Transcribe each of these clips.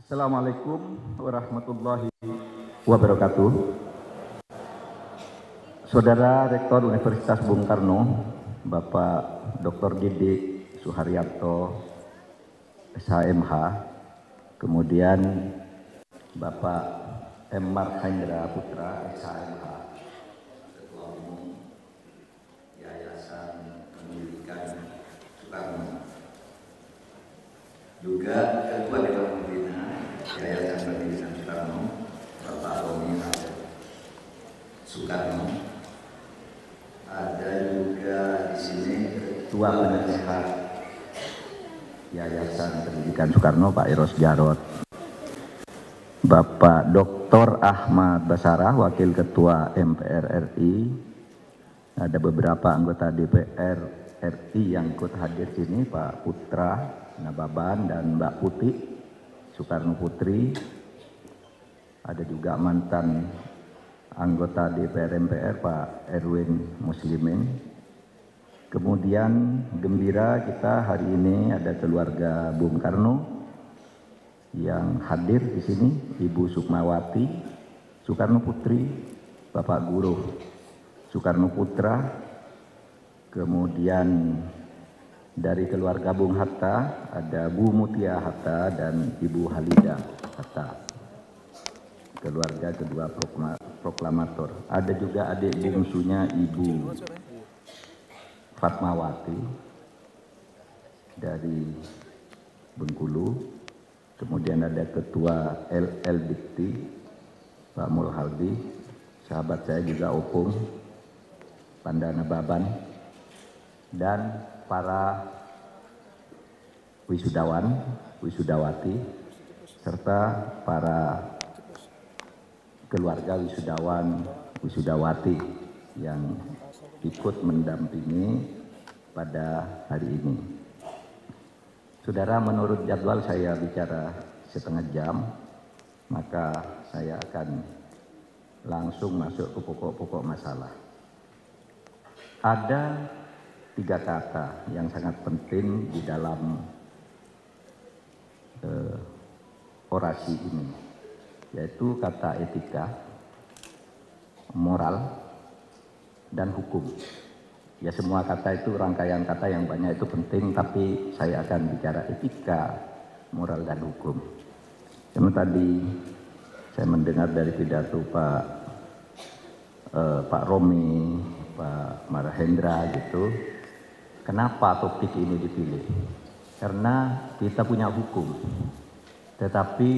Assalamualaikum warahmatullahi wabarakatuh. Saudara Rektor Universitas Bung Karno, Bapak Dr. Didik Suharyanto, SHMH, kemudian Bapak M. Marhendra Putra, SHMH, Ketua Umum Yayasan Pendidikan Soekarno, juga Ketua Dewan Pembina Yayasan Pendidikan Soekarno, Bapak Romi Soekarno. Ada juga di sini Ketua Penasehat Yayasan Pendidikan Soekarno, Pak Eros Jarot. Bapak Dr. Ahmad Basarah, Wakil Ketua MPR RI. Ada beberapa anggota DPR RI yang ikut hadir sini, Pak Putra Nababan dan Mbak Putih Soekarno Putri. Ada juga mantan anggota DPR MPR Pak Erwin Muslimin. Kemudian gembira kita hari ini ada keluarga Bung Karno yang hadir di sini, Ibu Sukmawati Soekarno Putri, Bapak Guru Soekarno Putra, kemudian dari keluarga Bung Hatta ada Bu Mutia Hatta dan Ibu Halida Hatta, keluarga kedua proklamator. Ada juga adik bungsunya Ibu Fatmawati dari Bengkulu, kemudian ada Ketua LL Dikti Pak Mulhaldi, sahabat saya juga Opung Pandana Baban, dan para wisudawan, wisudawati, serta para keluarga wisudawan, wisudawati yang ikut mendampingi pada hari ini. Saudara, menurut jadwal saya bicara setengah jam, maka saya akan langsung masuk ke pokok-pokok masalah. Ada 3 kata yang sangat penting di dalam orasi ini, yaitu kata etika, moral, dan hukum. Ya, semua kata itu rangkaian kata yang banyak itu penting, tapi saya akan bicara etika, moral, dan hukum. Yang tadi saya mendengar dari pidato Pak Romi, Pak Marhendra gitu. Kenapa topik ini dipilih? Karena kita punya hukum, tetapi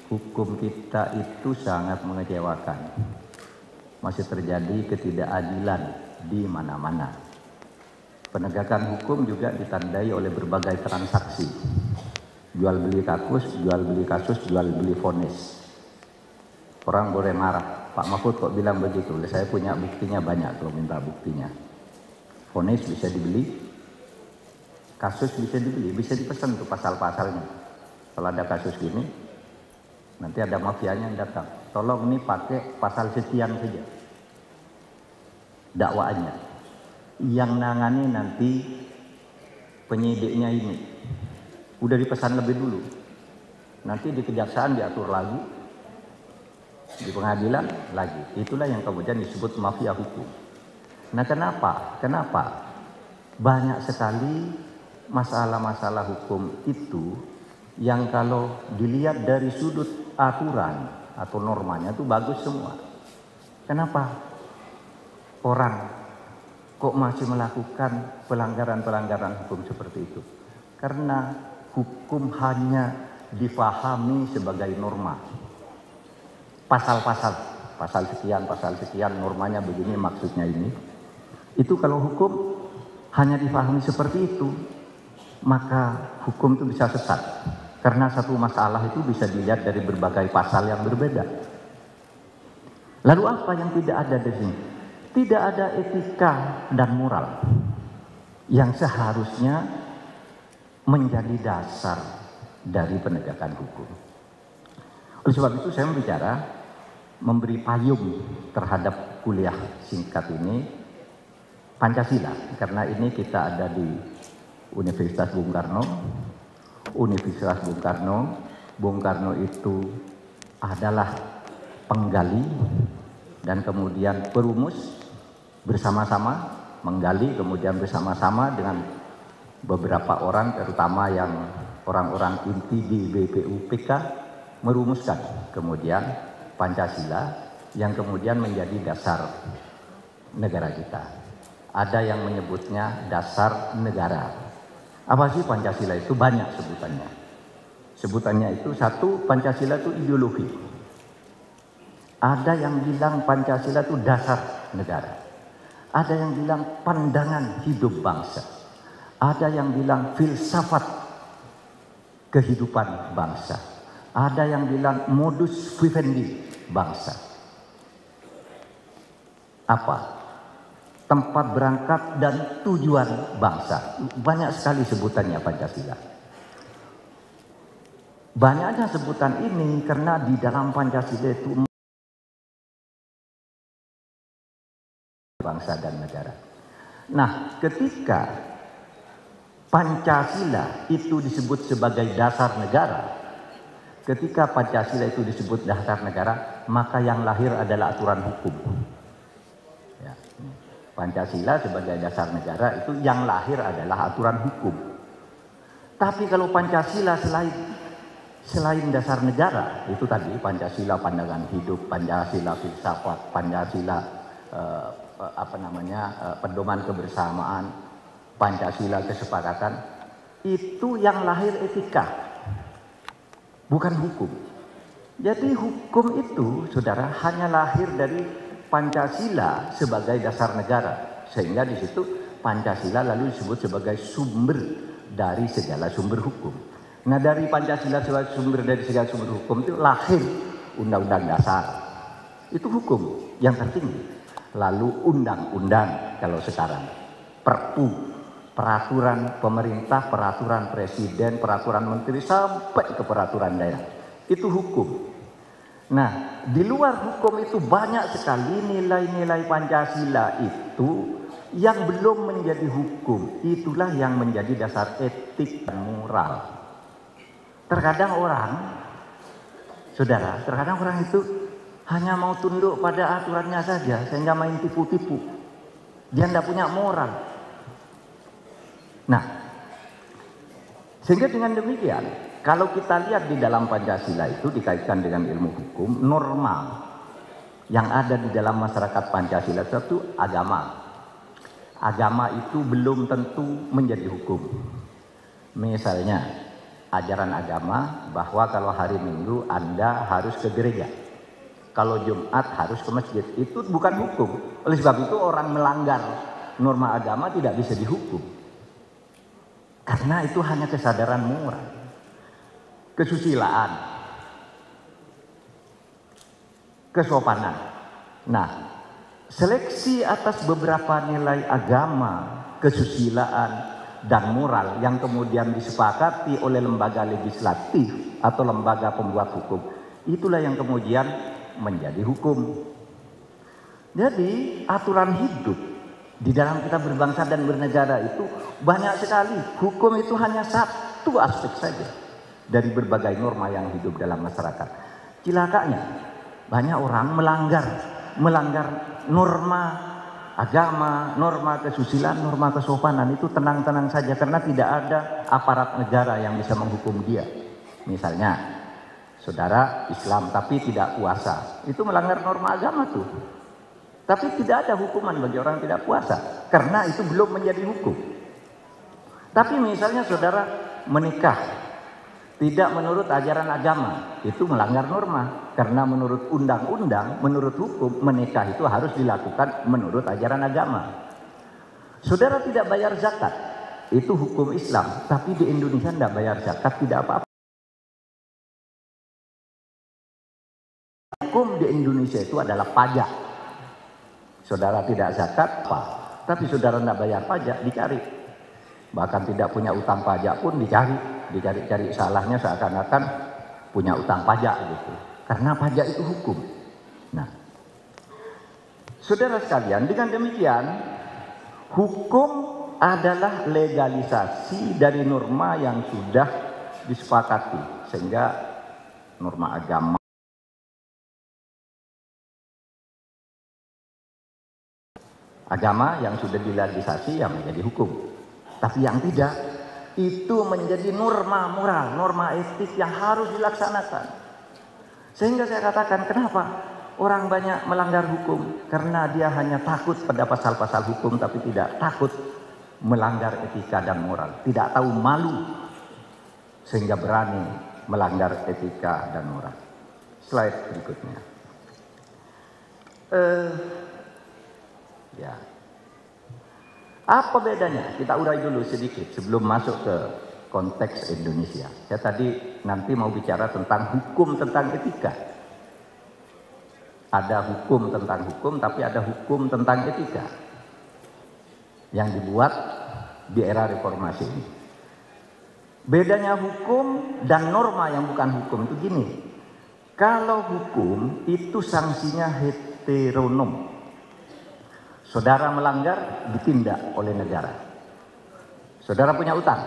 hukum kita itu sangat mengecewakan. Masih terjadi ketidakadilan di mana-mana. Penegakan hukum juga ditandai oleh berbagai transaksi. Jual beli kasus, jual beli vonis. Orang boleh marah, Pak Mahfud kok bilang begitu? Saya punya buktinya banyak kalau minta buktinya. Vonis bisa dibeli, kasus bisa dibeli, bisa dipesan tuh pasal-pasalnya. Kalau ada kasus gini, nanti ada mafianya yang datang. Tolong ini pakai pasal sekian saja dakwaannya. Yang nangani nanti penyidiknya ini. Udah dipesan lebih dulu. Nanti di kejaksaan diatur lagi, di pengadilan lagi. Itulah yang kemudian disebut mafia hukum. Nah, kenapa? Banyak sekali masalah-masalah hukum itu yang kalau dilihat dari sudut aturan atau normanya itu bagus semua. Kenapa orang kok masih melakukan pelanggaran-pelanggaran hukum seperti itu? Karena hukum hanya dipahami sebagai norma. Pasal sekian, normanya begini, maksudnya ini. Itu kalau hukum hanya dipahami seperti itu, maka hukum itu bisa sesat. Karena satu masalah itu bisa dilihat dari berbagai pasal yang berbeda. Lalu apa yang tidak ada di sini? Tidak ada etika dan moral yang seharusnya menjadi dasar dari penegakan hukum. Oleh sebab itu saya memberi payung terhadap kuliah singkat ini Pancasila, karena ini kita ada di Universitas Bung Karno Bung Karno itu adalah penggali dan kemudian perumus bersama-sama, menggali kemudian bersama-sama dengan beberapa orang, terutama yang orang-orang inti di BPUPK, merumuskan kemudian Pancasila yang kemudian menjadi dasar negara kita. Ada yang menyebutnya dasar negara. Apa sih Pancasila itu? Banyak sebutannya. Sebutannya itu satu, Pancasila itu ideologi. Ada yang bilang Pancasila itu dasar negara. Ada yang bilang pandangan hidup bangsa. Ada yang bilang filsafat kehidupan bangsa. Ada yang bilang modus vivendi bangsa. Apa? Tempat berangkat dan tujuan bangsa. Banyak sekali sebutannya Pancasila. Banyaknya sebutan ini karena di dalam Pancasila itu bangsa dan negara. Nah, ketika Pancasila itu disebut sebagai dasar negara, ketika Pancasila itu disebut dasar negara, maka yang lahir adalah aturan hukum. Ya. Pancasila sebagai dasar negara itu yang lahir adalah aturan hukum. Tapi kalau Pancasila selain dasar negara, itu tadi Pancasila pandangan hidup, Pancasila filsafat, Pancasila pedoman kebersamaan, Pancasila kesepakatan, itu yang lahir etika, bukan hukum. Jadi hukum itu, saudara, hanya lahir dari Pancasila sebagai dasar negara, sehingga di situ Pancasila lalu disebut sebagai sumber dari segala sumber hukum. Nah, dari Pancasila sebagai sumber dari segala sumber hukum itu lahir Undang-Undang Dasar, itu hukum yang tertinggi. Lalu undang-undang, kalau sekarang perpu, peraturan pemerintah, peraturan presiden, peraturan menteri, sampai ke peraturan daerah, itu hukum. Nah, di luar hukum itu banyak sekali nilai-nilai Pancasila itu yang belum menjadi hukum. Itulah yang menjadi dasar etik dan moral. Terkadang orang, saudara, terkadang orang itu hanya mau tunduk pada aturannya saja, sehingga main tipu-tipu. Dia tidak punya moral. Nah, sehingga dengan demikian, kalau kita lihat di dalam Pancasila itu dikaitkan dengan ilmu hukum, norma yang ada di dalam masyarakat Pancasila itu agama. Agama itu belum tentu menjadi hukum. Misalnya, ajaran agama bahwa kalau hari Minggu Anda harus ke gereja. Kalau Jumat harus ke masjid, itu bukan hukum. Oleh sebab itu orang melanggar norma agama tidak bisa dihukum. Karena itu hanya kesadaran moral. Kesusilaan. Kesopanan. Nah, seleksi atas beberapa nilai agama, kesusilaan, dan moral yang kemudian disepakati oleh lembaga legislatif atau lembaga pembuat hukum, itulah yang kemudian menjadi hukum. Jadi aturan hidup di dalam kita berbangsa dan bernegara itu banyak sekali. Hukum itu hanya satu aspek saja dari berbagai norma yang hidup dalam masyarakat. Cilakanya banyak orang melanggar norma agama, norma kesusilaan, norma kesopanan, itu tenang-tenang saja karena tidak ada aparat negara yang bisa menghukum dia. Misalnya saudara Islam tapi tidak puasa, itu melanggar norma agama tuh. Tapi tidak ada hukuman bagi orang tidak puasa, karena itu belum menjadi hukum. Tapi misalnya saudara menikah tidak menurut ajaran agama, itu melanggar norma. Karena menurut undang-undang, menurut hukum, menikah itu harus dilakukan menurut ajaran agama. Saudara tidak bayar zakat, itu hukum Islam. Tapi di Indonesia tidak bayar zakat, tidak apa-apa. Hukum di Indonesia itu adalah pajak. Saudara tidak zakat, apa? Tapi saudara tidak bayar pajak, dicari. Bahkan tidak punya utang pajak pun dicari salahnya seakan-akan punya utang pajak gitu. Karena pajak itu hukum. Nah, saudara sekalian, dengan demikian hukum adalah legalisasi dari norma yang sudah disepakati, sehingga norma agama. Agama yang sudah dilegislasi yang menjadi hukum. Tapi yang tidak, itu menjadi norma moral, norma etik yang harus dilaksanakan. Sehingga saya katakan, kenapa orang banyak melanggar hukum? Karena dia hanya takut pada pasal-pasal hukum, tapi tidak takut melanggar etika dan moral. Tidak tahu malu, sehingga berani melanggar etika dan moral. Slide berikutnya. Ya. Apa bedanya? Kita urai dulu sedikit sebelum masuk ke konteks Indonesia. Saya tadi nanti mau bicara tentang hukum tentang etika. Ada hukum tentang hukum, tapi ada hukum tentang etika yang dibuat di era reformasi ini. Bedanya hukum dan norma yang bukan hukum itu gini. Kalau hukum itu sanksinya heteronom. Saudara melanggar, ditindak oleh negara. Saudara punya utang,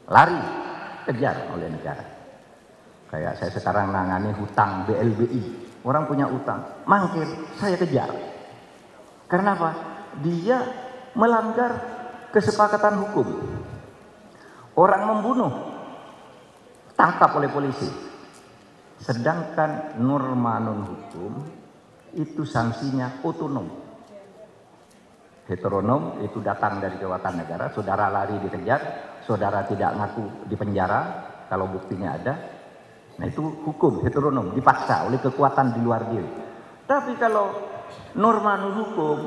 lari, kejar oleh negara. Kayak saya sekarang nangani hutang BLBI. Orang punya utang, mangkir, saya kejar. Karena apa? Dia melanggar kesepakatan hukum. Orang membunuh, tangkap oleh polisi. Sedangkan norma non-hukum itu sanksinya otonom. Heteronom itu datang dari kekuatan negara, saudara lari dikejar, saudara tidak ngaku di penjara kalau buktinya ada. Nah itu hukum heteronom, dipaksa oleh kekuatan di luar diri. Tapi kalau norma non hukum,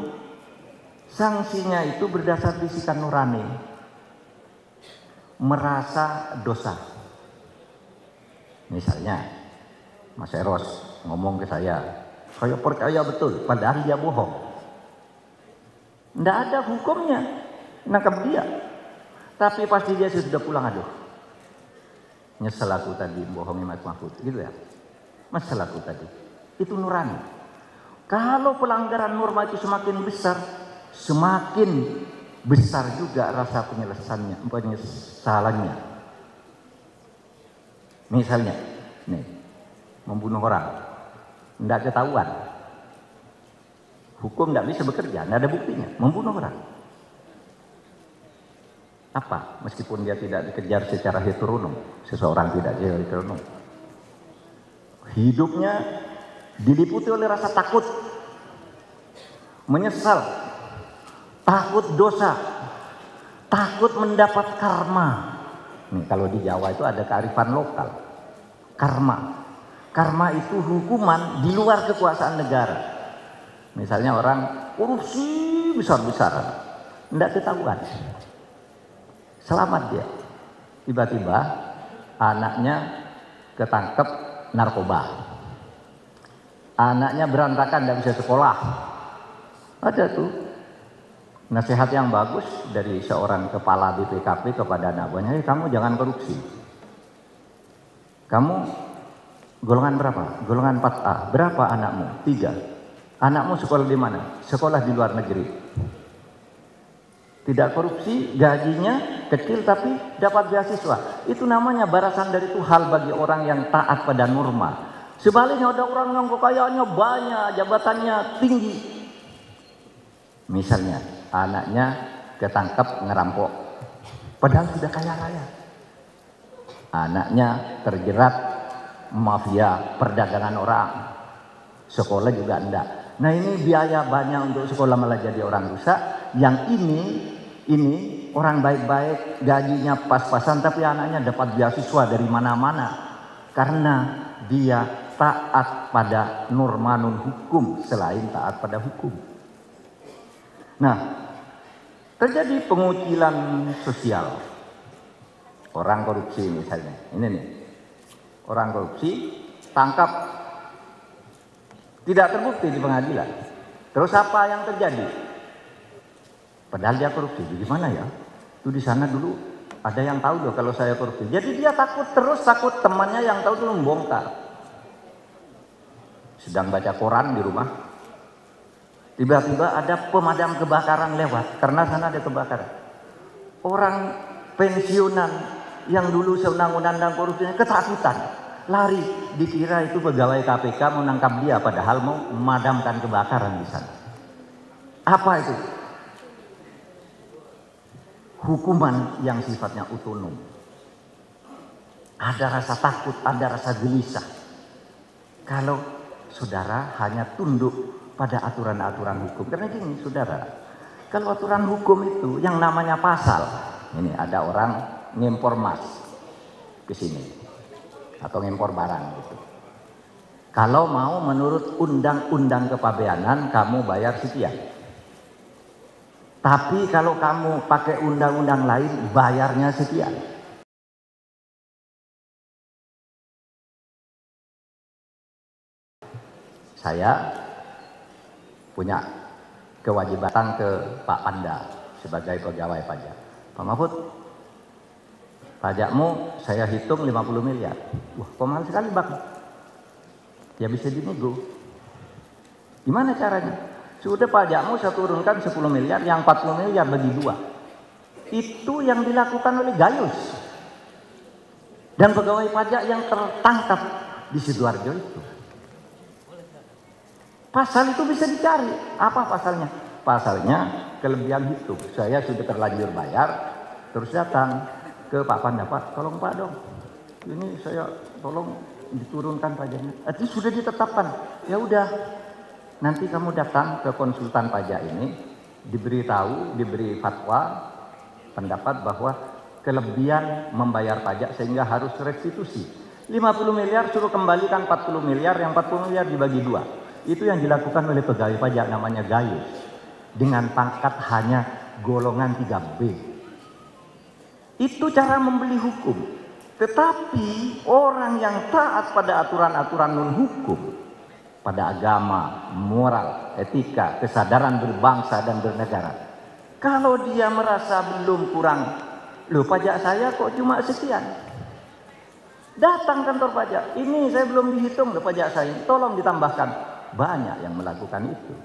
sanksinya itu berdasar bisikan nurani, merasa dosa. Misalnya Mas Eros ngomong ke saya percaya betul, padahal dia bohong. Tidak ada hukumnya nangkap dia. Tapi pasti dia sudah pulang, aduh, nyesel aku tadi bohongi Mas Mahfud, gitu ya. Nyesel aku tadi. Itu nurani. Kalau pelanggaran norma itu semakin besar, semakin besar juga rasa penyesalannya. Misalnya, nih, membunuh orang, tidak ketahuan. Hukum tidak bisa bekerja, tidak ada buktinya. Membunuh orang. Apa? Meskipun dia tidak dikejar secara heteronom. Seseorang tidak secara heteronom. Hidupnya diliputi oleh rasa takut. Menyesal. Takut dosa. Takut mendapat karma. Nih, kalau di Jawa itu ada kearifan lokal. Karma. Karma itu hukuman di luar kekuasaan negara. Misalnya orang korupsi besar-besaran, tidak ketahuan, selamat dia. Tiba-tiba anaknya ketangkep narkoba, anaknya berantakan, tidak bisa sekolah. Ada tuh nasihat yang bagus dari seorang kepala BPKP kepada anak buahnya, kamu jangan korupsi. Kamu golongan berapa? Golongan 4A. Berapa anakmu? 3. Anakmu sekolah di mana? Sekolah di luar negeri. Tidak korupsi, gajinya kecil tapi dapat beasiswa. Itu namanya balasan dari Tuhan bagi orang yang taat pada norma. Sebaliknya ada orang yang kekayaannya banyak, jabatannya tinggi. Misalnya anaknya ketangkep ngerampok, padahal sudah kaya raya. Anaknya terjerat mafia perdagangan orang, sekolah juga enggak. Nah ini biaya banyak untuk sekolah, malah jadi orang rusak. Yang ini orang baik-baik, gajinya pas-pasan, tapi anaknya dapat beasiswa dari mana-mana. Karena dia taat pada norma non hukum selain taat pada hukum. Nah, terjadi pengucilan sosial. Orang korupsi misalnya, ini nih. Orang korupsi tangkap, tidak terbukti di pengadilan. Terus apa yang terjadi? Padahal dia korupsi. Gimana ya? Itu di sana dulu ada yang tahu loh kalau saya korupsi. Jadi dia takut, terus takut temannya yang tahu itu membongkar. Sedang baca koran di rumah, tiba-tiba ada pemadam kebakaran lewat karena sana ada kebakaran. Orang pensiunan yang dulu sewenang-wenang dan korupsinya ketakutan. lari, dikira itu pegawai KPK menangkap dia, padahal mau memadamkan kebakaran di sana. Apa itu? Hukuman yang sifatnya otonom. Ada rasa takut, ada rasa gelisah. Kalau saudara hanya tunduk pada aturan-aturan hukum. Karena gini saudara, kalau aturan hukum itu yang namanya pasal, ini ada orang ngempor emas ke sini atau ngempor barang gitu. Kalau mau menurut undang-undang kepabeanan kamu bayar sekian. Tapi kalau kamu pakai undang-undang lain bayarnya sekian. Saya punya kewajiban ke Pak Panda sebagai pegawai pajak. Pak Mahfud, pajakmu saya hitung 50 miliar. Wah, kok mahal sekali Bang? Ya bisa dinego. Gimana caranya? Sudah pajakmu saya turunkan 10 miliar, yang 40 miliar bagi 2. Itu yang dilakukan oleh Gayus. Dan pegawai pajak yang tertangkap di Sidoarjo itu. Pasal itu bisa dicari. Apa pasalnya? Pasalnya kelebihan hitung. Saya sudah terlanjur bayar, terus datang ke Pak Panda, Pak, tolong Pak dong. Ini saya tolong diturunkan pajaknya. Itu sudah ditetapkan. Ya udah, nanti kamu datang ke konsultan pajak ini, diberitahu, diberi fatwa, pendapat bahwa kelebihan membayar pajak sehingga harus restitusi. 50 miliar suruh kembalikan 40 miliar, yang 40 miliar dibagi 2. Itu yang dilakukan oleh pegawai pajak namanya Gayus. Dengan pangkat hanya golongan 3B. Itu cara membeli hukum. Tetapi orang yang taat pada aturan-aturan non-hukum, pada agama, moral, etika, kesadaran berbangsa dan bernegara, kalau dia merasa belum kurang, loh pajak saya kok cuma sekian, datang kantor pajak, ini saya belum dihitung loh pajak saya, tolong ditambahkan. Banyak yang melakukan itu.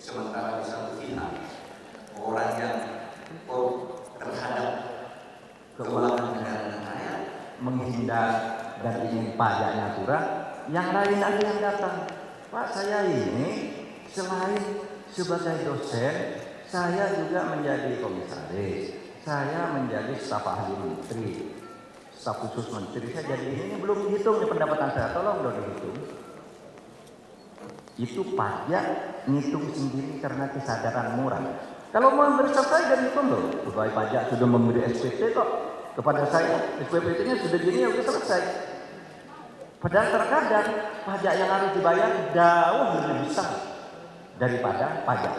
Sementara di satu pihak orang yang terhadap keuangan negara dan rakyat menghindar dan ingin pajaknya kurang, yang lain ada yang datang. Pak, saya ini selain sebagai dosen, saya juga menjadi komisaris, saya menjadi staf ahli menteri, staf khusus menteri, saya jadi ini belum dihitung nih pendapatan saya, tolong dong dihitung. Itu pajak ngitung sendiri karena kesadaran moral. Kalau mau berselesai dan itu loh, pegawai pajak sudah memberi SPT kok kepada saya, SPT-nya sudah gini ya sudah selesai. Padahal terkadang pajak yang harus dibayar jauh lebih besar daripada pajak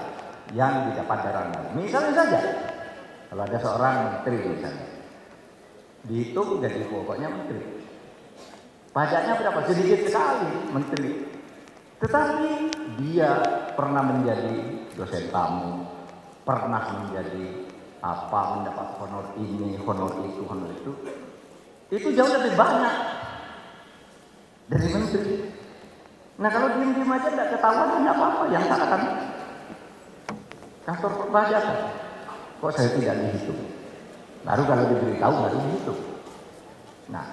yang didapat dari orang lain. Misalnya saja, kalau ada seorang menteri misalnya, dihitung jadi pokoknya menteri. Pajaknya berapa? Sedikit sekali menteri. Tetapi dia pernah menjadi dosen tamu, pernah menjadi apa, mendapat honor ini, honor itu, honor itu. Itu jauh lebih banyak dari menteri. Nah kalau diem-diem aja tidak ketahuan, tidak apa-apa. Yang salah kan kantor perpajakan. Kok saya tidak dihitung? Baru kalau diberitahu baru dihitung. Nah,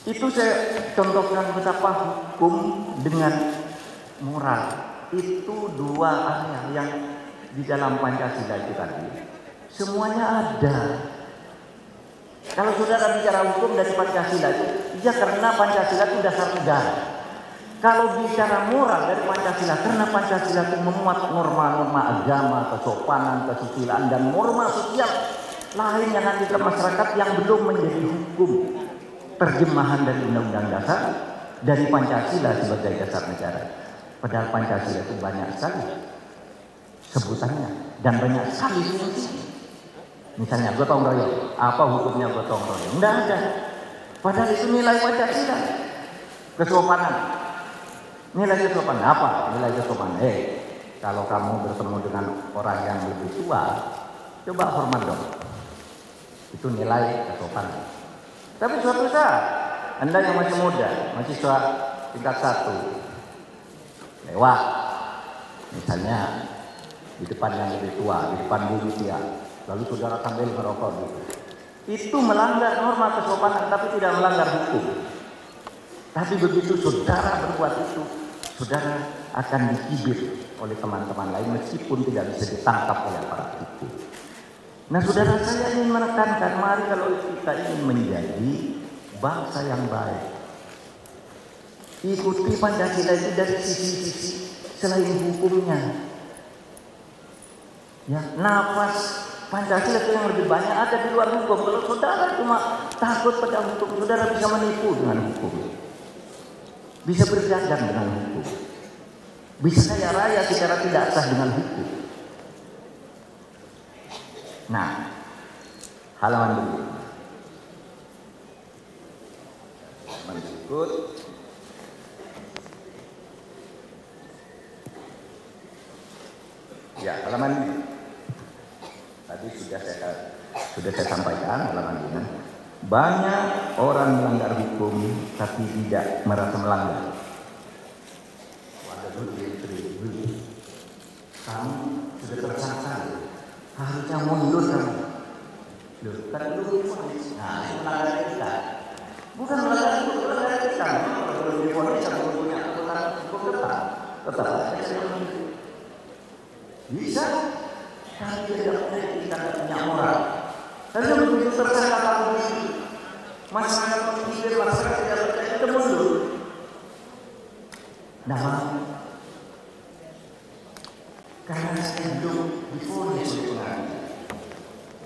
itu saya contohkan betapa hukum dengan moral itu dua area yang di dalam Pancasila itu tadi semuanya ada. Kalau saudara bicara hukum dari Pancasila itu, ya karena Pancasila itu dasar negara. Kalau bicara moral dari Pancasila, karena Pancasila itu memuat norma-norma agama, kesopanan, kesusilaan, dan norma sosial lain yang ada di masyarakat yang belum menjadi hukum. Terjemahan dari Undang-Undang Dasar, dari Pancasila sebagai dasar negara. Padahal Pancasila itu banyak sekali sebutannya dan banyak sekali fungsinya. Misalnya gotong royong, apa hukumnya gotong royong? Tidak ada. Padahal itu nilai Pancasila. Kesopanan. Nilai kesopanan apa? Nilai kesopanan. Kalau kamu bertemu dengan orang yang lebih tua, coba hormat dong. Itu nilai kesopanan. Tapi suatu saat, Anda yang masih muda, mahasiswa tingkat 1, lewat, misalnya di depan yang lebih tua, di depan guru dia, lalu saudara sambil merokok gitu. Itu melanggar norma kesopanan, tapi tidak melanggar hukum. Tapi begitu saudara berbuat itu, saudara akan dicibir oleh teman-teman lain meskipun tidak bisa ditangkap oleh aparat hukum. Nah, saudara, saya ingin menekankan, mari kalau kita ingin menjadi bangsa yang baik, ikuti Pancasila itu dari sisi-sisi selain hukumnya. Ya, nafas Pancasila itu yang lebih banyak ada di luar hukum. Kalau saudara cuma takut pada hukum, saudara bisa menipu dengan hukum, bisa berdagang dengan hukum, bisa kaya raya secara tidak sah dengan hukum. Nah, halaman berikut. Berikut. Ya, halaman ini. Tadi sudah saya sampaikan halaman ini. Banyak orang melanggar hukum tapi tidak merasa melanggar. Kamu sudah tersangka, harusnya mundur kamu. Loh, kan dulu difonis. Nah, itu melanggar kita. Bukan melanggar itu, melanggar kita. Kalau difonis sama punya aturan hukum tetap bisa. Tapi kita punya moral. Lalu begitu tersangka kamu ini, masyarakat berpikir, masyarakat tidak percaya, kita mundur. Nah, karena saya belum difonis oleh pengadilan,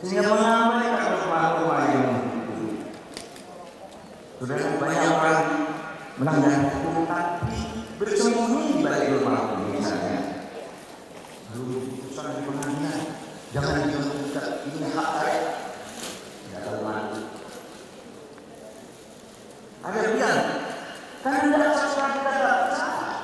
sehingga mengabaikan norma-norma yang hukum. Sudah banyak orang melanggar hukum tapi bersembunyi di balik norma hukum. Misalnya, belum diputuskan di pengadilan, jangan dilakukan, ini hak saya. Tidak tahu mana. Ada yang bilang, karena tidak sesuatu kita tidak bersalah.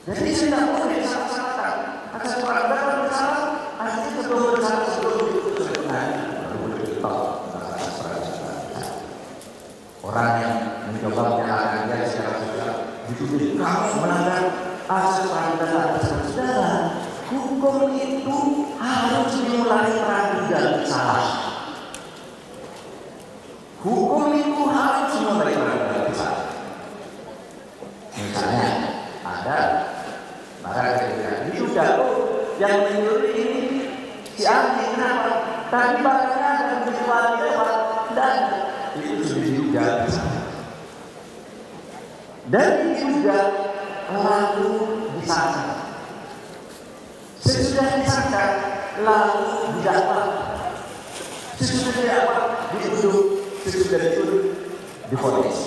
Jadi tidak boleh salah-salahkan. Atas orang dapat bersalah, artinya sebelum bersalah sebelum diputus oleh pengadilan, baru boleh ditolak tentang atas. Orang yang mencoba menyalahkan dia secara sosial dituduh kamu melanggar asas peraduga saudara. Hukum itu harus dimulai peraduga bersalah. Hukum itu harus dimulai peraduga bersalah. Misalnya ada barang itu jatuh yang menyuruh ini si Andi, kenapa? Tadi barangnya ada dijual lewat dan itu sudah diduga. Dan diduga lalu disangka. Sesudah disangka lalu didakwa. Sesudah didakwa dituduh, sesudah dituduh difonis.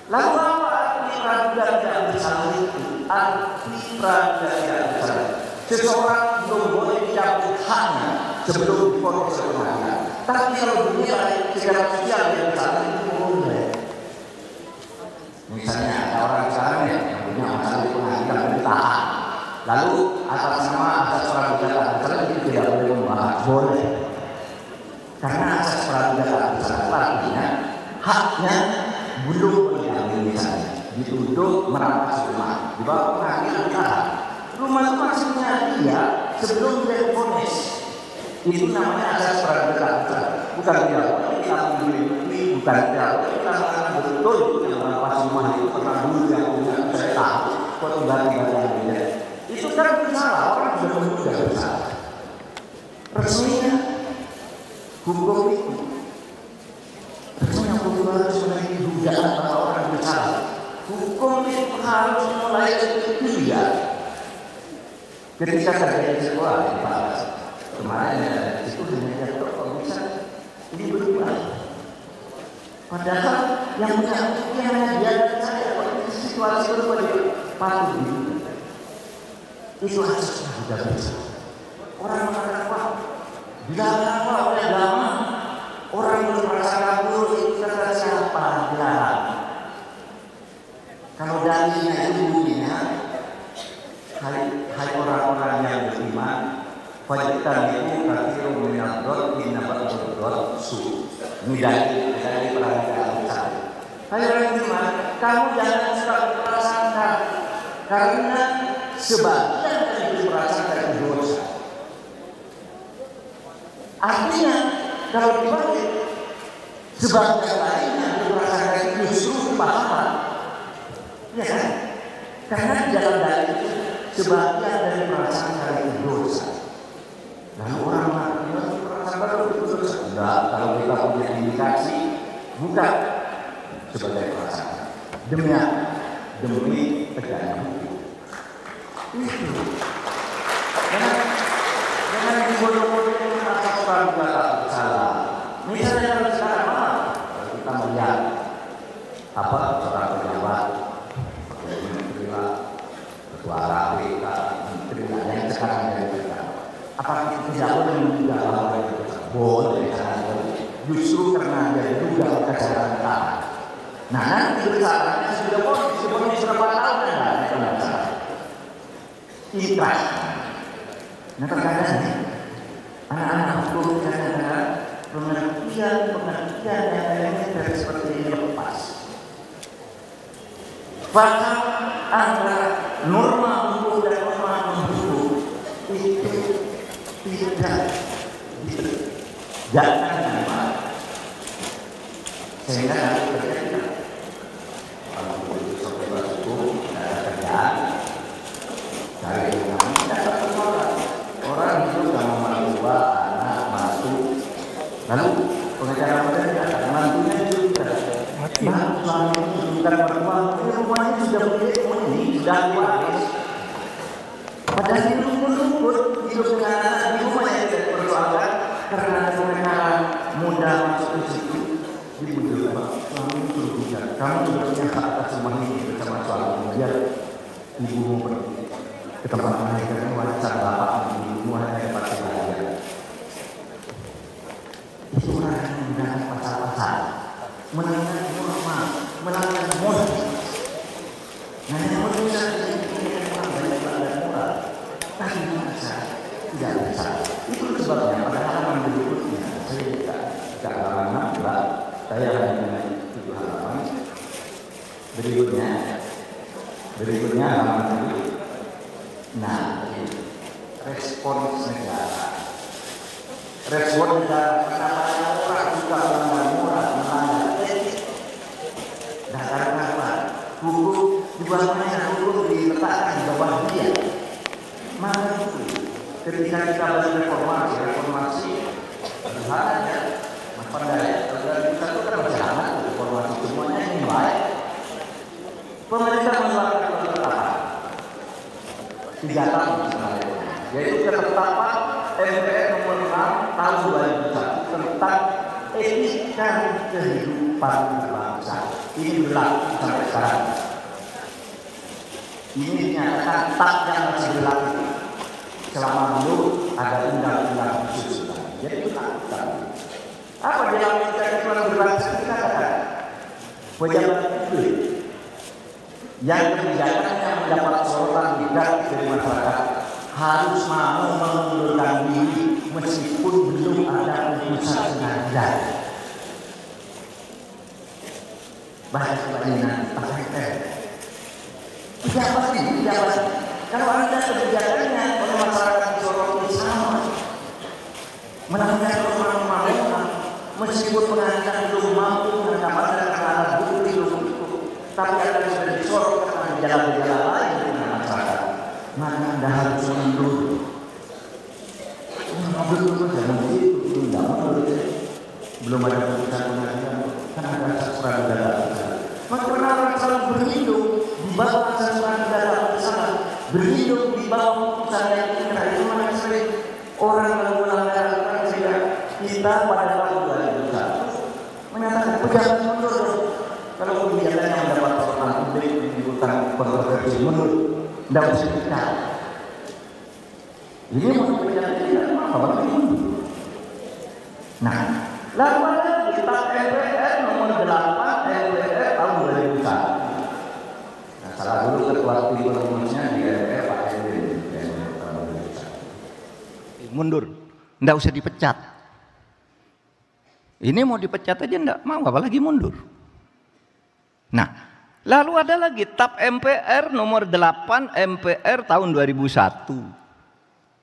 Lalu apa arti peraduga tidak bersalah itu? Arti peraduga tidak bersalah, seseorang belum boleh dicabut haknya sebelum difonis oleh pengadilan. Tapi kalau dinilai secara sosial yang bersalah itu boleh. Misalnya ada orang sekarang yang punya masalah di pengadilan dan ditahan, lalu atas nama asas peraduga tak bersalah itu tidak boleh membahas, boleh. Karena asas peraduga tak bersalah artinya haknya belum diambil. Misalnya dituduh merampas rumah, dibawa pengadilan ditahan. Rumah itu maksudnya dia sebelum dia difonis. Itu namanya asas peraduga tak bersalah. Bukan dia kita beli, bukan dia kita betul yang merampas rumah itu pernah dulu yang punya saya tahu. Kok tiba-tiba dia itu kan bersalah, orang sudah menduga bersalah. Resminya hukum itu hukum harus memiliki dugaan bahwa orang bersalah. Hukum itu harus mulai dari dia. Ketika terjadi sekolah di Palas kemarin itu hanya jatuh kalau bisa ini berubah. Padahal yang punya hanya dia dan saya. Kalau situasi berubah dia patut diduga. Itu asasnya sudah bisa. Orang mengatakan wah dilarang oleh agama. Orang yang merasa kabur itu kata siapa? Dilarang. Kalau dalilnya itu bunyinya, hai orang-orang yang beriman, fajitan itu kathirun minadh-dhon inna ba'dadh-dhon su. Ini dari perhatian saya. Hai orang beriman, kamu jangan suka berprasangka karena sebagian dari berprasangka itu dosa. Artinya kalau dibalik sebagian lainnya berprasangka Ya kan? Karena di dalam dalil itu sebagian dari perasaan kali itu dosa. Lalu orang mengatakan perasaan baru itu dosa. Enggak, kalau kita punya indikasi, bukan sebagai perasaan. Demi apa? Demi tegaknya hukum. Itu. Jangan dibodoh-bodohin merasa orang juga salah. Misalnya kalau sekarang kalau kita melihat apa seorang pejabat, menteri lah, ketua KPK, menteri yang sekarang ada kita. Apakah itu tidak boleh menduga bahwa boleh sangat boleh. Justru karena dia juga kesalahan kita. Nah nanti kesalahannya sudah boleh berapa tahun ada ikhlas. Nah terkadang anak-anak hukum kadang-kadang pengertian yang elemen seperti ini lepas. Faham antara norma hukum dan norma non-hukum itu tidak jangan dimakan. Sehingga nanti terjadi kalau itu sampai hukum tidak ada kerjaan dari orang tidak terkeluar. Orang itu kalau mertua anak masuk lalu pengacara mereka mantunya juga mati. Suami itu bukan mertua, rumahnya sudah punya ini sudah waris. Padahal itu pun hidup dengan anak di rumah yang tidak diperlukan karena ada pengacara muda masuk ke situ dibujuk suami itu berujar. Kamu sudah punya hak atas rumah ini bersama suami biar ibumu pergi ke tempat lain karena warisan bapak di rumah hanya dapat sebagian. Itu orang yang menggunakan pasal-pasal melanggar norma, melanggar moral. Nah yang berbeda dengan orang banyak melanggar moral, tapi merasa tidak bisa. Itu sebabnya pada halaman berikutnya saya tidak lama mbak, saya hanya 7 halaman. Berikutnya halaman ini. Nah, respons negara. Respon negara kenapa orang suka melanggar moral, melanggar etik. Nah, karena apa? Hukum di bawahnya hukum diletakkan di bawah dia. Maka itu ketika kita berreformasi, berharap ya, Mas Pandai, kita itu kan berjalan reformasi semuanya ini baik. Pemerintah mengeluarkan ketetapan 3 tahun sebenarnya, yaitu ketetapan MPR nomor 6 tahun 2001 tentang etika kehidupan bangsa. Ini berlaku sampai sekarang. Ini dinyatakan tak yang masih berlaku selama belum ada undang-undang khusus. Jadi itu tak. Apa dalam etika kehidupan berbangsa kita katakan pejabat publik yang kebijakannya mendapat sorotan negatif dari masyarakat harus mau mengundurkan diri meskipun belum ada putusan pengadilan. Bahasa kebanyakan pakai pejabat ini pejabat. Kalau ada kebijakannya oleh masyarakat disoroti sama, melanggar norma meskipun pengadilan belum mampu menetapkan karena alat bukti belum cukup, tapi ada sudah disorot karena gejala-gejala lain dengan masyarakat, maka Anda harus mundur. Betul-betul jangan begitu, tidak mundur. Belum ada putusan pengadilan, karena ada sasaran negara. Maka karena orang selalu berlindung di bawah sasaran negara bersama, berlindung di bawah putusan yang inkrah itu mana sering orang lalu melanggar sehingga kita pada tahun 2001 menyatakan pejabat mundur dong. Kalau kebijakannya mendapat sorotan publik menimbulkan kontroversi mundur, tidak usah kita. Ini mau kebijakan tidak apa lagi mundur. Nah, lalu ada kitab MPR nomor 8 MPR tahun 2001. Nah, salah dulu ketua tim perumusnya di MPR Pak Erwin tahun 2001. Mundur, tidak usah dipecat. Ini mau dipecat aja tidak mau, apalagi mundur. Nah, lalu ada lagi TAP MPR nomor 8 MPR tahun 2001.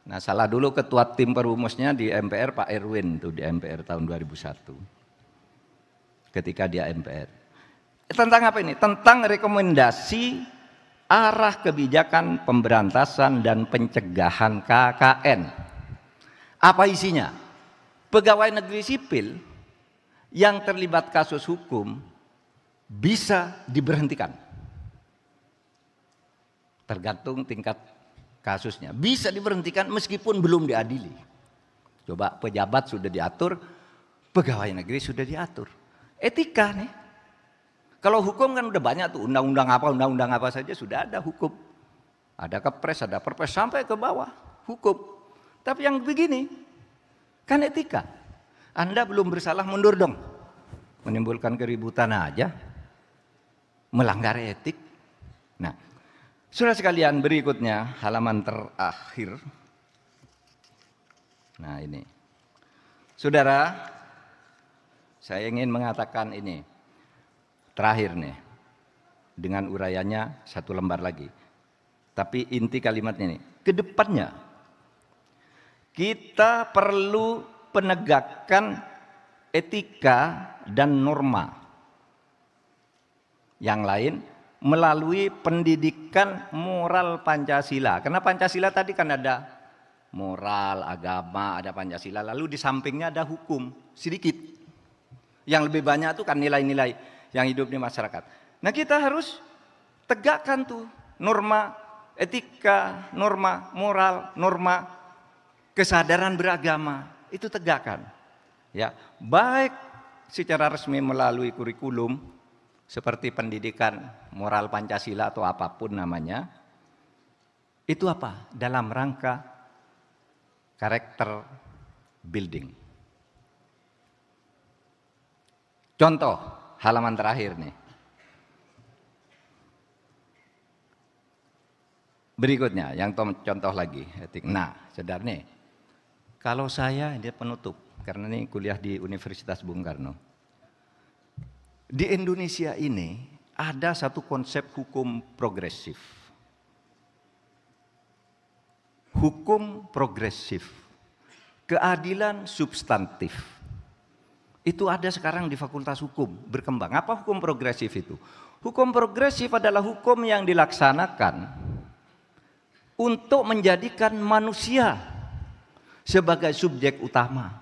Nah, salah dulu ketua tim perumusnya di MPR Pak Erwin tuh di MPR tahun 2001. Ketika dia MPR. Tentang apa ini? Tentang rekomendasi arah kebijakan pemberantasan dan pencegahan KKN. Apa isinya? Pegawai negeri sipil yang terlibat kasus hukum bisa diberhentikan. Tergantung tingkat kasusnya. Bisa diberhentikan meskipun belum diadili. Coba pejabat sudah diatur, pegawai negeri sudah diatur. Etika nih. Kalau hukum kan udah banyak tuh, undang-undang apa saja sudah ada hukum. Ada kepres, ada perpres, sampai ke bawah, hukum. Tapi yang begini, kan etika. Anda belum bersalah, mundur dong. Menimbulkan keributan aja, melanggar etik. Nah, saudara sekalian, berikutnya halaman terakhir. Nah ini, saudara, saya ingin mengatakan ini. Terakhir nih, dengan uraiannya 1 lembar lagi. Tapi inti kalimatnya ini, kedepannya kita perlu penegakan etika dan norma yang lain melalui pendidikan moral Pancasila. Karena Pancasila tadi kan ada moral, agama, ada Pancasila, lalu di sampingnya ada hukum sedikit. Yang lebih banyak itu kan nilai-nilai yang hidup di masyarakat. Nah kita harus tegakkan tuh norma etika, norma moral, norma kesadaran beragama, itu tegakkan. Ya, baik secara resmi melalui kurikulum seperti pendidikan moral Pancasila atau apapun namanya. Itu apa? Dalam rangka karakter building. Contoh halaman terakhir nih. Berikutnya, yang contoh lagi. Nah, saudara nih, kalau saya, ini penutup, karena ini kuliah di Universitas Bung Karno. Di Indonesia ini ada satu konsep hukum progresif. Hukum progresif, keadilan substantif. Itu ada sekarang di Fakultas Hukum, berkembang. Apa hukum progresif itu? Hukum progresif adalah hukum yang dilaksanakan untuk menjadikan manusia sebagai subjek utama.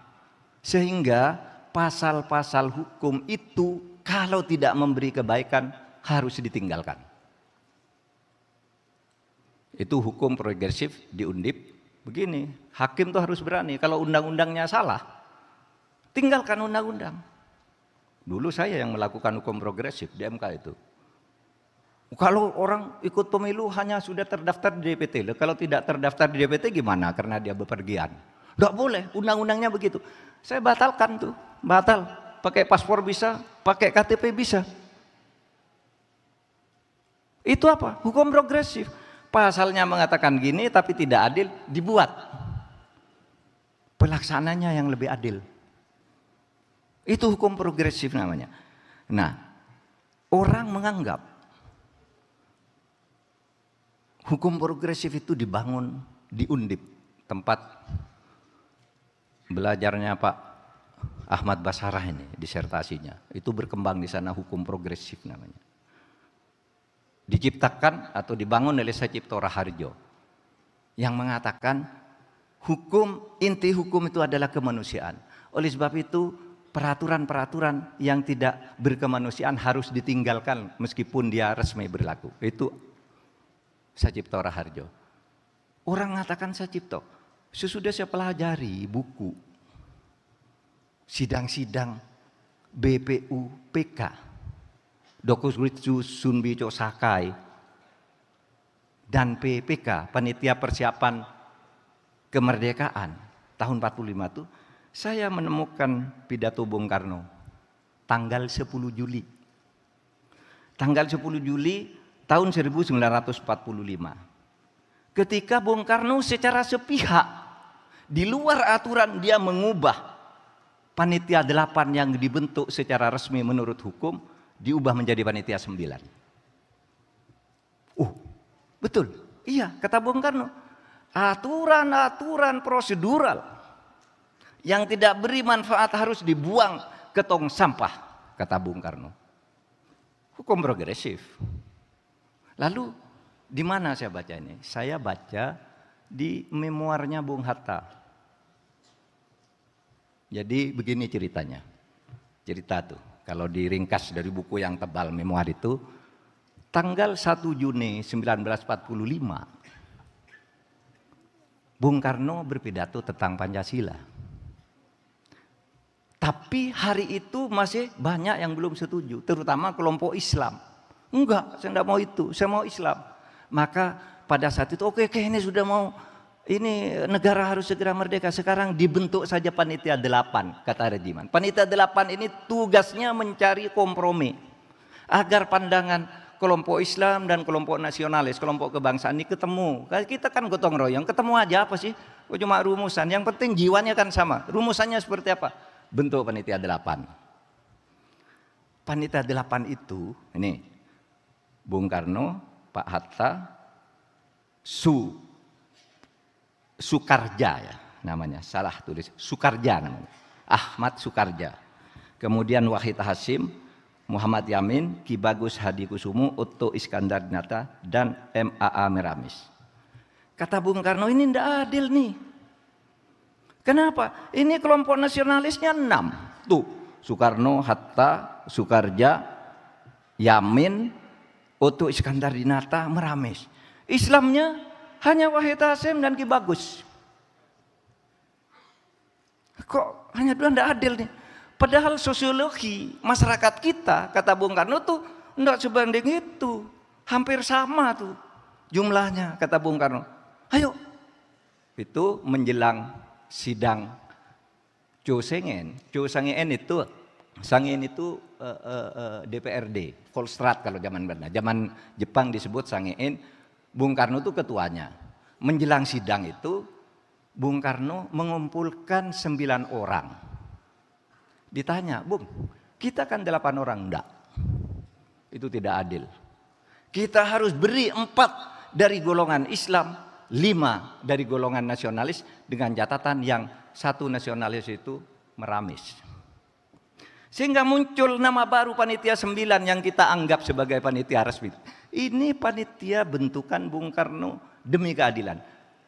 Sehingga pasal-pasal hukum itu kalau tidak memberi kebaikan harus ditinggalkan. Itu hukum progresif di Undip. Begini, hakim tuh harus berani. Kalau undang-undangnya salah, tinggalkan undang-undang. Dulu saya yang melakukan hukum progresif di MK itu. Kalau orang ikut pemilu hanya sudah terdaftar di DPT. Kalau tidak terdaftar di DPT gimana? Karena dia bepergian. Tidak boleh, undang-undangnya begitu. Saya batalkan tuh, batal. Pakai paspor bisa, pakai KTP bisa. Itu apa? Hukum progresif. Pasalnya mengatakan gini tapi tidak adil, dibuat. Pelaksananya yang lebih adil. Itu hukum progresif namanya. Nah, orang menganggap hukum progresif itu dibangun di Undip, tempat belajarnya Pak Ahmad Basarah ini, disertasinya. Itu berkembang di sana hukum progresif namanya. Diciptakan atau dibangun oleh Sacipto Raharjo yang mengatakan inti hukum itu adalah kemanusiaan. Oleh sebab itu peraturan-peraturan yang tidak berkemanusiaan harus ditinggalkan meskipun dia resmi berlaku. Itu Sacipto Raharjo. Orang mengatakan Sacipto, sesudah saya pelajari buku sidang-sidang BPU PK, Dokuritsu Sunbico Sakai, dan PPK, Panitia Persiapan Kemerdekaan tahun 45 itu, saya menemukan pidato Bung Karno tanggal 10 Juli. Tanggal 10 Juli tahun 1945. Ketika Bung Karno secara sepihak di luar aturan dia mengubah panitia 8 yang dibentuk secara resmi menurut hukum diubah menjadi panitia 9. Betul. Iya, kata Bung Karno. Aturan-aturan prosedural yang tidak beri manfaat harus dibuang ke tong sampah, kata Bung Karno. Hukum progresif. Lalu di mana saya baca ini? Saya baca di memoarnya Bung Hatta. Jadi begini ceritanya. Cerita tuh, kalau diringkas dari buku yang tebal memoir itu, tanggal 1 Juni 1945, Bung Karno berpidato tentang Pancasila. Tapi hari itu masih banyak yang belum setuju, terutama kelompok Islam. Enggak, saya enggak mau itu, saya mau Islam. Maka pada saat itu, oke, ini sudah mau, ini negara harus segera merdeka. Sekarang dibentuk saja Panitia 8, kata Rediman. Panitia 8 ini tugasnya mencari kompromi. Agar pandangan kelompok Islam dan kelompok nasionalis, kelompok kebangsaan ini ketemu. Kita kan gotong royong, ketemu aja apa sih? Cuma rumusan, yang penting jiwanya kan sama. Rumusannya seperti apa? Bentuk Panitia 8. Panitia 8 itu, ini Bung Karno, Pak Hatta, Sukarja ya namanya, salah tulis, Sukarja namanya, Ahmad Sukarja. Kemudian Wahid Hasyim, Muhammad Yamin, Ki Bagus Hadikusumo, Otto Iskandar Dinata, dan M.A.A. Meramis. Kata Bung Karno, ini tidak adil nih. Kenapa? Ini kelompok nasionalisnya 6. Tuh, Soekarno, Hatta, Sukarja, Yamin, Otto Iskandar Dinata, Meramis. Islamnya hanya Wahid Hasyim dan Ki Bagus. Kok hanya dua, tidak adil nih. Padahal sosiologi masyarakat kita, kata Bung Karno tuh tidak sebanding itu. Hampir sama tuh jumlahnya, kata Bung Karno. Ayo. Itu menjelang sidang Cho Sangen. Cho Sangen itu DPRD, Volstrat kalau zaman benar. Zaman Jepang disebut Sangen. Bung Karno itu ketuanya. Menjelang sidang itu, Bung Karno mengumpulkan 9 orang. Ditanya, Bung, kita kan 8 orang, enggak. Itu tidak adil. Kita harus beri 4 dari golongan Islam, 5 dari golongan nasionalis, dengan catatan yang 1 nasionalis itu Meramis. Sehingga muncul nama baru Panitia 9 yang kita anggap sebagai panitia resmi. Ini panitia bentukan Bung Karno demi keadilan.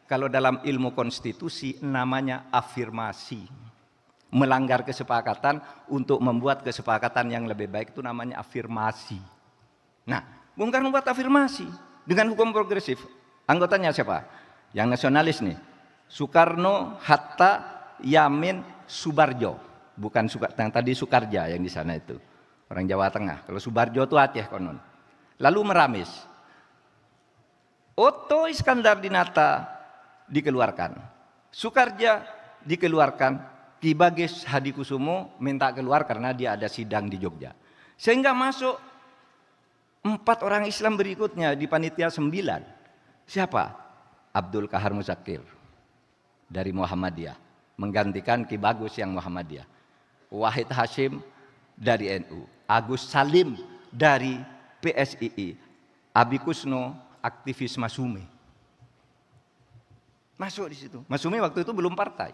Kalau dalam ilmu konstitusi namanya afirmasi. Melanggar kesepakatan untuk membuat kesepakatan yang lebih baik itu namanya afirmasi. Nah, Bung Karno buat afirmasi dengan hukum progresif. Anggotanya siapa? Yang nasionalis nih. Soekarno, Hatta, Yamin, Subarjo. Bukan yang tadi Sukarja yang di sana itu. Orang Jawa Tengah. Kalau Subarjo itu Aceh konon. Lalu Meramis. Otto Iskandar Dinata dikeluarkan. Sukarja dikeluarkan. Ki Bagus Hadikusumo minta keluar karena dia ada sidang di Jogja. Sehingga masuk 4 orang Islam berikutnya di Panitia 9. Siapa? Abdul Kahar Muzakir dari Muhammadiyah. Menggantikan Ki Bagus yang Muhammadiyah. Wahid Hasyim dari NU. Agus Salim dari PSII. Abi Kusno aktivis Masumi. Masuk di situ. Masumi waktu itu belum partai.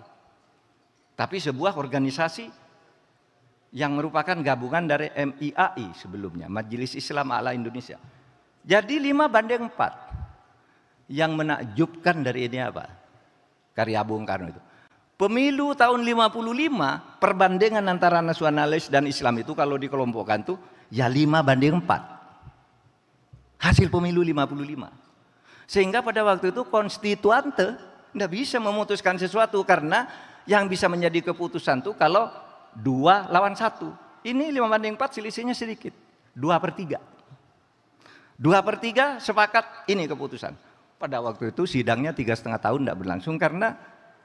Tapi sebuah organisasi yang merupakan gabungan dari MIAI sebelumnya, Majelis Islam A'la Indonesia. Jadi 5-4. Yang menakjubkan dari ini apa? Karya Bung Karno itu. Pemilu tahun 55, perbandingan antara nasionalis dan Islam itu kalau dikelompokkan tuh ya 5-4. Hasil pemilu 55. Sehingga pada waktu itu konstituante tidak bisa memutuskan sesuatu karena yang bisa menjadi keputusan tuh kalau 2 lawan 1. Ini 5-4 selisihnya sedikit. 2/3. 2/3 sepakat ini keputusan. Pada waktu itu sidangnya 3,5 tahun tidak berlangsung karena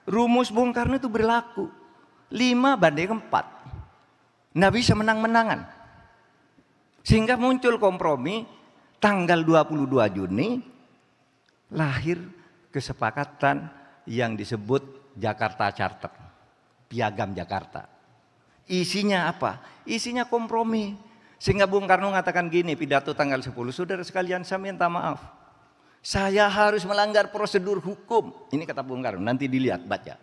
rumus Bung Karno itu berlaku. 5-4. Nggak bisa menang-menangan. Sehingga muncul kompromi tanggal 22 Juni lahir kesepakatan yang disebut Jakarta Charter, Piagam Jakarta. Isinya apa? Isinya kompromi. Sehingga Bung Karno mengatakan gini, pidato tanggal 10, saudara sekalian saya minta maaf. Saya harus melanggar prosedur hukum. Ini kata Bung Karno, nanti dilihat, baca.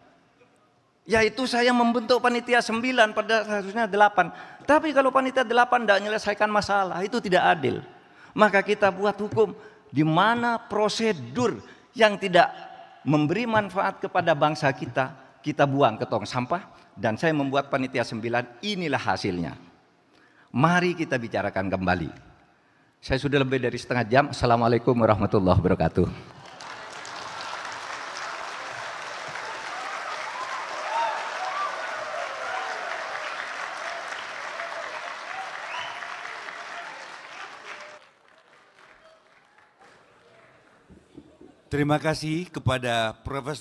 Yaitu saya membentuk panitia 9 pada harusnya 8. Tapi kalau panitia 8 tidak menyelesaikan masalah, itu tidak adil. Maka kita buat hukum di mana prosedur yang tidak memberi manfaat kepada bangsa kita buang ke tong sampah. Dan saya membuat panitia 9, inilah hasilnya. Mari kita bicarakan kembali. Saya sudah lebih dari setengah jam. Assalamualaikum warahmatullahi wabarakatuh. Terima kasih kepada Profesor